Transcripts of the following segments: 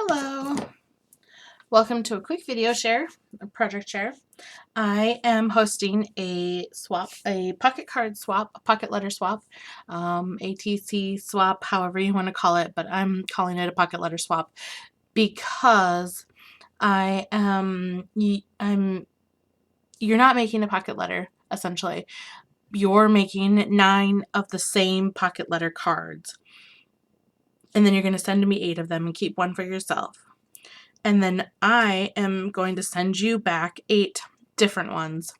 Hello! Welcome to a quick video share, a project share. I am hosting a swap, a pocket card swap, a pocket letter swap, ATC swap, however you want to call it, but I'm calling it a pocket letter swap because you're not making a pocket letter, essentially. You're making 9 of the same pocket letter cards. And then you're going to send me 8 of them and keep 1 for yourself. And then I am going to send you back 8 different ones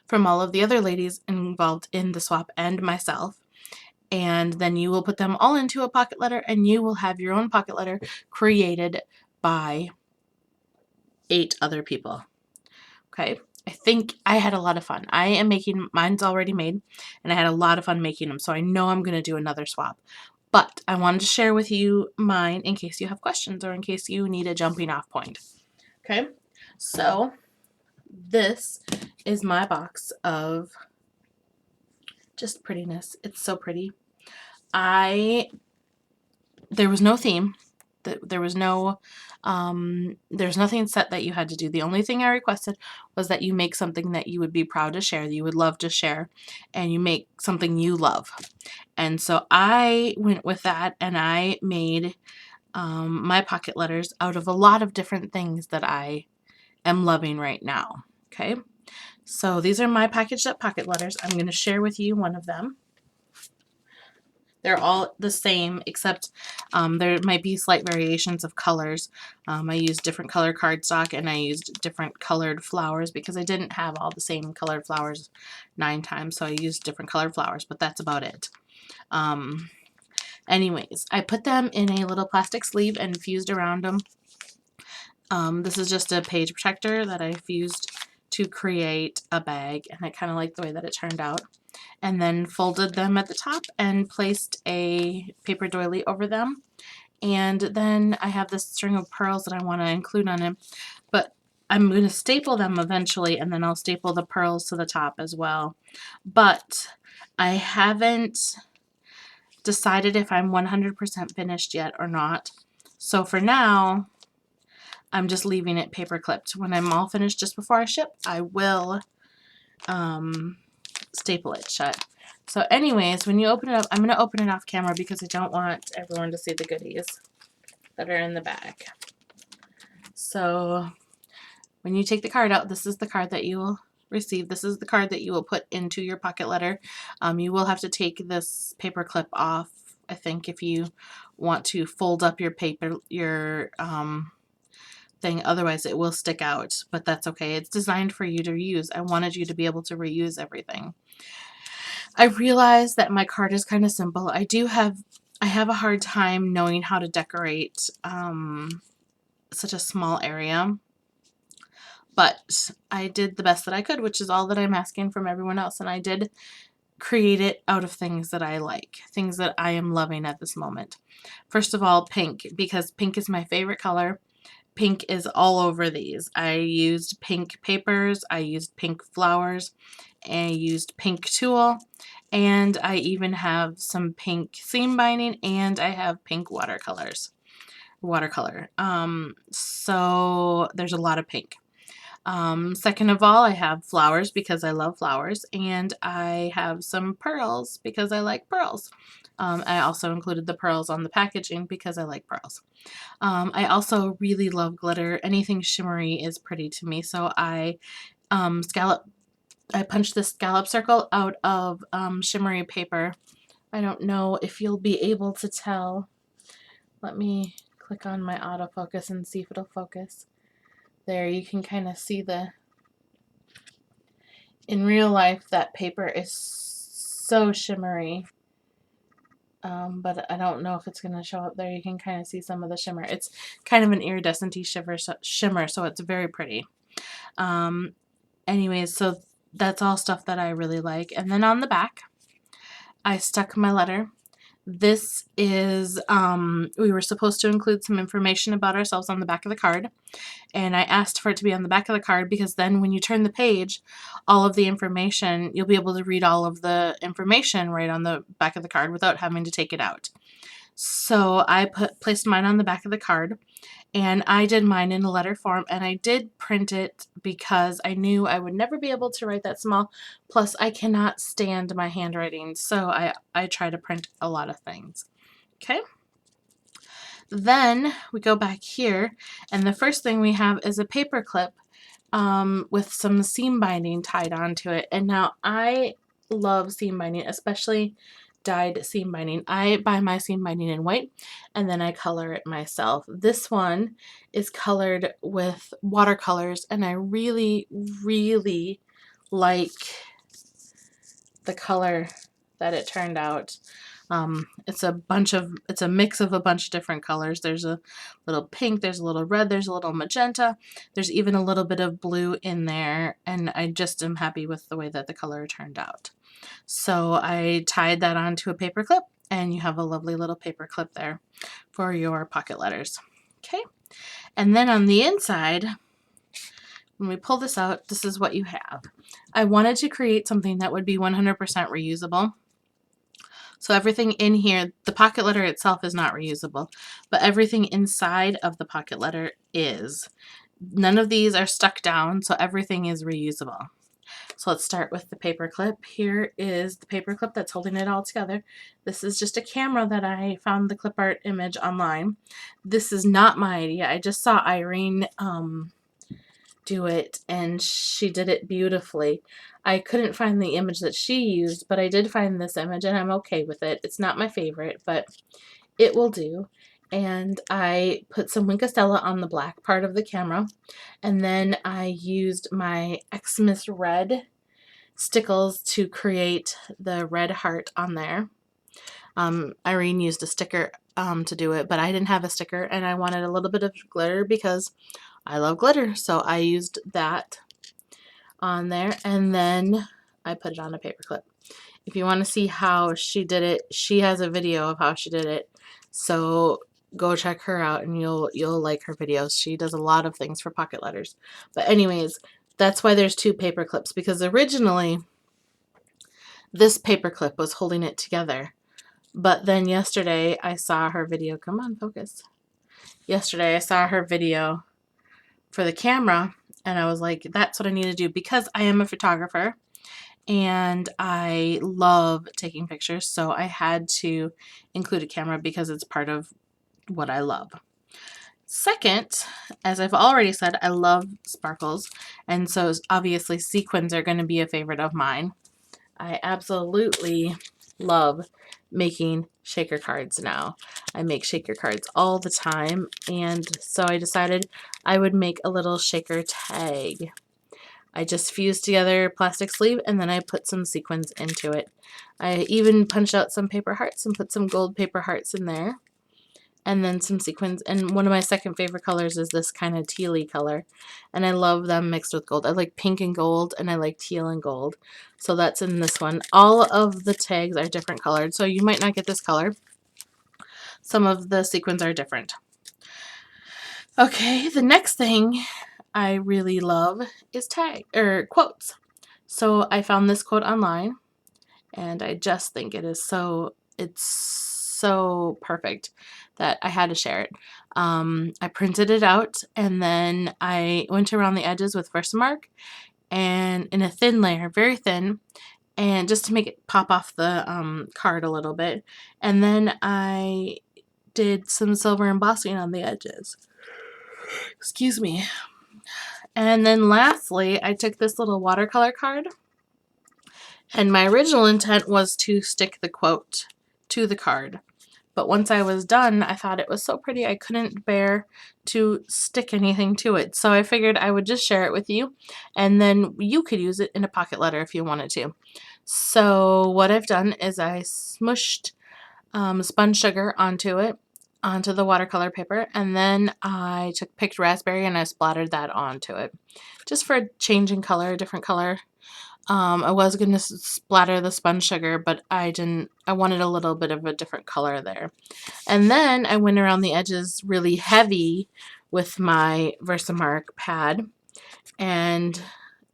from all of the other ladies involved in the swap and myself. And then you will put them all into a pocket letter and you will have your own pocket letter created by 8 other people. Okay? I think I had a lot of fun. I am making, mine's already made, and I had a lot of fun making them, so I know I'm going to do another swap. But I wanted to share with you mine in case you have questions or in case you need a jumping off point. Okay, so this is my box of just prettiness. It's so pretty. There was no theme. There was no, there's nothing set that you had to do. The only thing I requested was that you make something that you would be proud to share, that you would love to share, and you make something you love. And so I went with that, and I made my pocket letters out of a lot of different things that I am loving right now. Okay, so these are my packaged up pocket letters. I'm going to share with you one of them. They're all the same, except there might be slight variations of colors. I used different color cardstock, and I used different colored flowers because I didn't have all the same colored flowers 9 times, so I used different colored flowers, but that's about it. Anyways, I put them in a little plastic sleeve and fused around them. This is just a page protector that I fused to create a bag, and I kind of like the way that it turned out. And then folded them at the top and placed a paper doily over them. And then I have this string of pearls that I want to include on it, but I'm going to staple them eventually, and then I'll staple the pearls to the top as well. But I haven't decided if I'm 100% finished yet or not. So for now, I'm just leaving it paper clipped. When I'm all finished just before I ship, I will staple it shut. So anyways, when you open it up, I'm going to open it off camera because I don't want everyone to see the goodies that are in the bag. So when you take the card out, this is the card that you will receive. This is the card that you will put into your pocket letter. You will have to take this paper clip off, I think, if you want to fold up your paper, your thing. Otherwise it will stick out, but that's okay. It's designed for you to use. I wanted you to be able to reuse everything. I realize that my card is kind of simple. I have a hard time knowing how to decorate such a small area, but I did the best that I could, which is all that I'm asking from everyone else, and I did create it out of things that I like, things that I am loving at this moment. First of all, pink, because pink is my favorite color. Pink is all over these. I used pink papers, I used pink flowers, I used pink tulle, and I even have some pink seam binding, and I have pink watercolor. So there's a lot of pink. Second of all, I have flowers because I love flowers, and I have some pearls because I like pearls. I also included the pearls on the packaging because I like pearls. I also really love glitter. Anything shimmery is pretty to me, so I punched this scallop circle out of shimmery paper. I don't know if you'll be able to tell. Let me click on my autofocus and see if it'll focus. There, you can kind of see in real life that paper is so shimmery. But I don't know if it's going to show up there. You can kind of see some of the shimmer. It's kind of an iridescent-y shimmer, so it's very pretty. Anyways, so that's all stuff that I really like. And then on the back, I stuck my letter. This is, we were supposed to include some information about ourselves on the back of the card, and I asked for it to be on the back of the card because then when you turn the page, all of the information, you'll be able to read all of the information right on the back of the card without having to take it out. So I placed mine on the back of the card, and I did mine in a letter form, and I did print it because I knew I would never be able to write that small. Plus, I cannot stand my handwriting, so I try to print a lot of things. Okay. Then we go back here, and the first thing we have is a paper clip with some seam binding tied onto it. And now I love seam binding, especially dyed seam binding. I buy my seam binding in white, and then I color it myself. This one is colored with watercolors, and I really, really like the color that it turned out. It's a mix of a bunch of different colors. There's a little pink, there's a little red, there's a little magenta, there's even a little bit of blue in there, and I just am happy with the way that the color turned out. So I tied that onto a paper clip, and you have a lovely little paper clip there for your pocket letters. Okay, and then on the inside, when we pull this out, this is what you have. I wanted to create something that would be 100% reusable. So everything in here, the pocket letter itself is not reusable, but everything inside of the pocket letter is. None of these are stuck down, so everything is reusable. So let's start with the paper clip. Here is the paper clip that's holding it all together. This is just a camera that I found the clip art image online. This is not my idea. I just saw Irene do it, and she did it beautifully. I couldn't find the image that she used, but I did find this image, and I'm okay with it. It's not my favorite, but it will do. And I put some Wink of Stella on the black part of the camera, and then I used my Xmas red stickles to create the red heart on there. Irene used a sticker to do it, but I didn't have a sticker, and I wanted a little bit of glitter because I love glitter, so I used that on there, and then I put it on a paper clip. If you want to see how she did it, she has a video of how she did it, so go check her out, and you'll like her videos. She does a lot of things for pocket letters. But anyways, that's why there's two paper clips, because originally this paper clip was holding it together. But then yesterday I saw her video. Come on, focus. Yesterday I saw her video for the camera, and I was like, that's what I need to do, because I am a photographer and I love taking pictures, so I had to include a camera because it's part of what I love. Second, as I've already said, I love sparkles, and so obviously sequins are going to be a favorite of mine. I absolutely love making shaker cards now. I make shaker cards all the time, and so I decided I would make a little shaker tag. I just fused together a plastic sleeve, and then I put some sequins into it. I even punched out some paper hearts and put some gold paper hearts in there, and then some sequins. And one of my second favorite colors is this kind of tealy color, and I love them mixed with gold. I like pink and gold, and I like teal and gold, so that's in this one. All of the tags are different colored, so you might not get this color. Some of the sequins are different. Okay, the next thing I really love is quotes. So I found this quote online, and I just think it's so perfect that I had to share it. I printed it out, and then I went around the edges with Versamark and in a thin layer, very thin, and just to make it pop off the card a little bit. And then I did some silver embossing on the edges. Excuse me. And then lastly, I took this little watercolor card, and my original intent was to stick the quote to the card. But once I was done, I thought it was so pretty I couldn't bear to stick anything to it. So I figured I would just share it with you, and then you could use it in a pocket letter if you wanted to. So what I've done is I smushed spun sugar onto the watercolor paper, and then I took picked raspberry and I splattered that onto it, just for a change in color, a different color. I was going to splatter the spun sugar, but I didn't. I wanted a little bit of a different color there. And then I went around the edges really heavy with my Versamark pad, and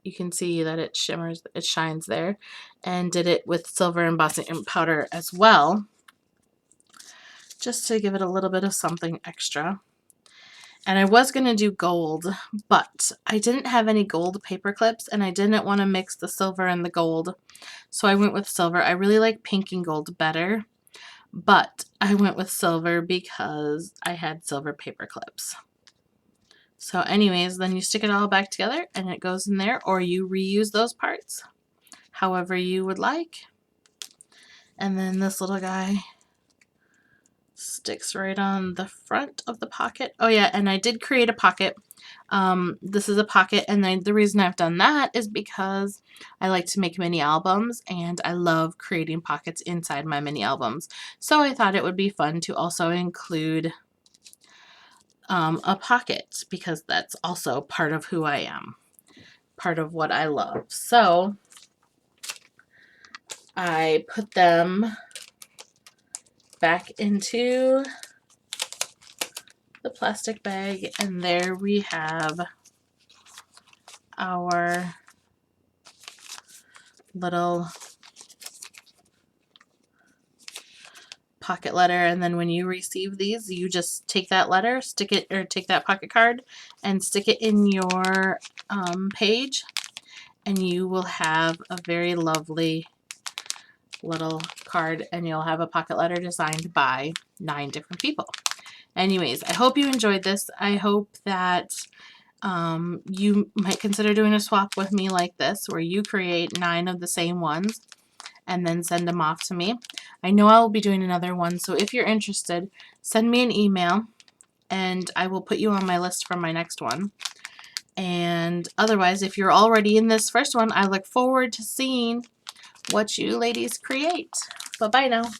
you can see that it shimmers, it shines there, and did it with silver embossing powder as well. just to give it a little bit of something extra. And I was going to do gold, but I didn't have any gold paper clips and I didn't want to mix the silver and the gold. So I went with silver. I really like pink and gold better, but I went with silver because I had silver paper clips. So anyways, then you stick it all back together and it goes in there, or you reuse those parts however you would like. And then this little guy sticks right on the front of the pocket. Oh yeah, and I did create a pocket. This is a pocket, and the reason I've done that is because I like to make mini albums and I love creating pockets inside my mini albums. So I thought it would be fun to also include a pocket, because that's also part of who I am, part of what I love. So I put them back into the plastic bag, and there we have our little pocket letter. And then when you receive these, you just take that letter, stick it, or take that pocket card and stick it in your page, and you will have a very lovely little card, and you'll have a pocket letter designed by 9 different people. Anyways, I hope you enjoyed this. I hope that you might consider doing a swap with me like this, where you create 9 of the same ones and then send them off to me. I know I will be doing another one, so if you're interested, send me an email and I will put you on my list for my next one. And otherwise, if you're already in this first one, I look forward to seeing what you ladies create. Bye-bye now.